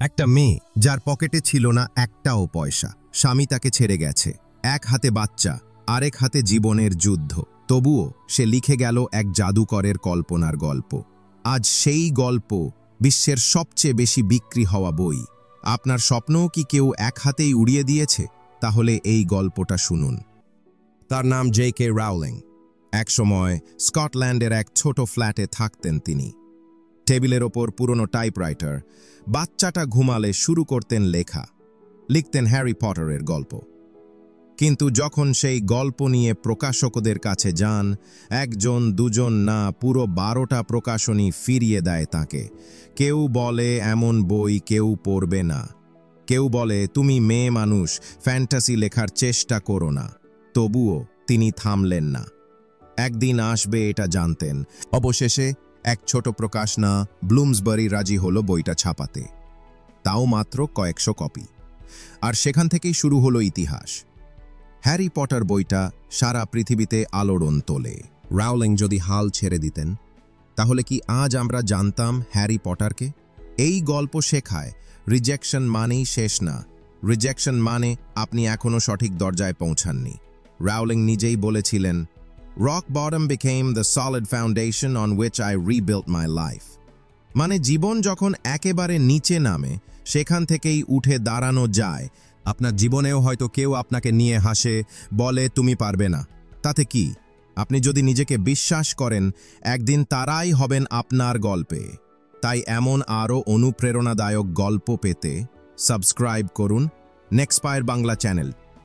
একটা মেয়ে যার পকেটে ছিল না একটাও পয়সা, স্বামী তাকে ছেড়ে গেছে, এক হাতে বাচ্চা, আরেক হাতে জীবনের যুদ্ধ। তবুও সে লিখে গেল এক জাদুকরের কল্পনার গল্প। আজ সেই গল্প বিশ্বের সবচেয়ে বেশি বিক্রি হওয়া বই। আপনার স্বপ্নও কি কেউ এক হাতেই উড়িয়ে দিয়েছে? তাহলে এই গল্পটা শুনুন। তার নাম J.K. রাউলিং। একসময় স্কটল্যান্ডের এক ছোট ফ্ল্যাটে থাকতেন তিনি। টেবিলের ওপর পুরনো টাইপরাইটার। বাচ্চাটা ঘুমালে শুরু করতেন লেখা, লিখতেন হ্যারি পটারের গল্প। কিন্তু যখন সেই গল্প নিয়ে প্রকাশকদের কাছে যান, একজন দুজন না, পুরো 12টা প্রকাশনী ফিরিয়ে দেয় তাকে। কেউ বলে এমন বই কেউ পড়বে না, কেউ বলে তুমি মেয়ে মানুষ, ফ্যান্টাসি লেখার চেষ্টা করো না। তবুও তিনি থামলেন না। একদিন আসবে এটা জানতেন। অবশেষে এক ছোট প্রকাশনা ব্লুমসবারি রাজি হলো বইটা ছাপাতে, তাও মাত্র কয়েকশো কপি। আর সেখান থেকেই শুরু হলো ইতিহাস। হ্যারি পটার বইটা সারা পৃথিবীতে আলোড়ন তোলে। রাউলিং যদি হাল ছেড়ে দিতেন, তাহলে কি আজ আমরা জানতাম হ্যারি পটারকে? এই গল্প শেখায় রিজেকশন মানেই শেষ না, রিজেকশন মানে আপনি এখনও সঠিক দরজায় পৌঁছাননি। রাউলিং নিজেই বলেছিলেন, rock bottom became the solid foundation on which I rebuilt my life. মানে জীবন যখন একেবারে নিচে নামে, সেখান থেকেই উঠে দাঁড়ানো যায়। আপনার জীবনেও হয়তো কেউ আপনাকে নিয়ে হাসে, বলে তুমি পারবে না। তাতে কি? আপনি যদি নিজেকে বিশ্বাস করেন, একদিন তারাই হবেন আপনার গল্পে। তাই এমন আরও অনুপ্রেরণাদায়ক গল্প পেতে সাবস্ক্রাইব করুন নেক্সপায়ার বাংলা চ্যানেল।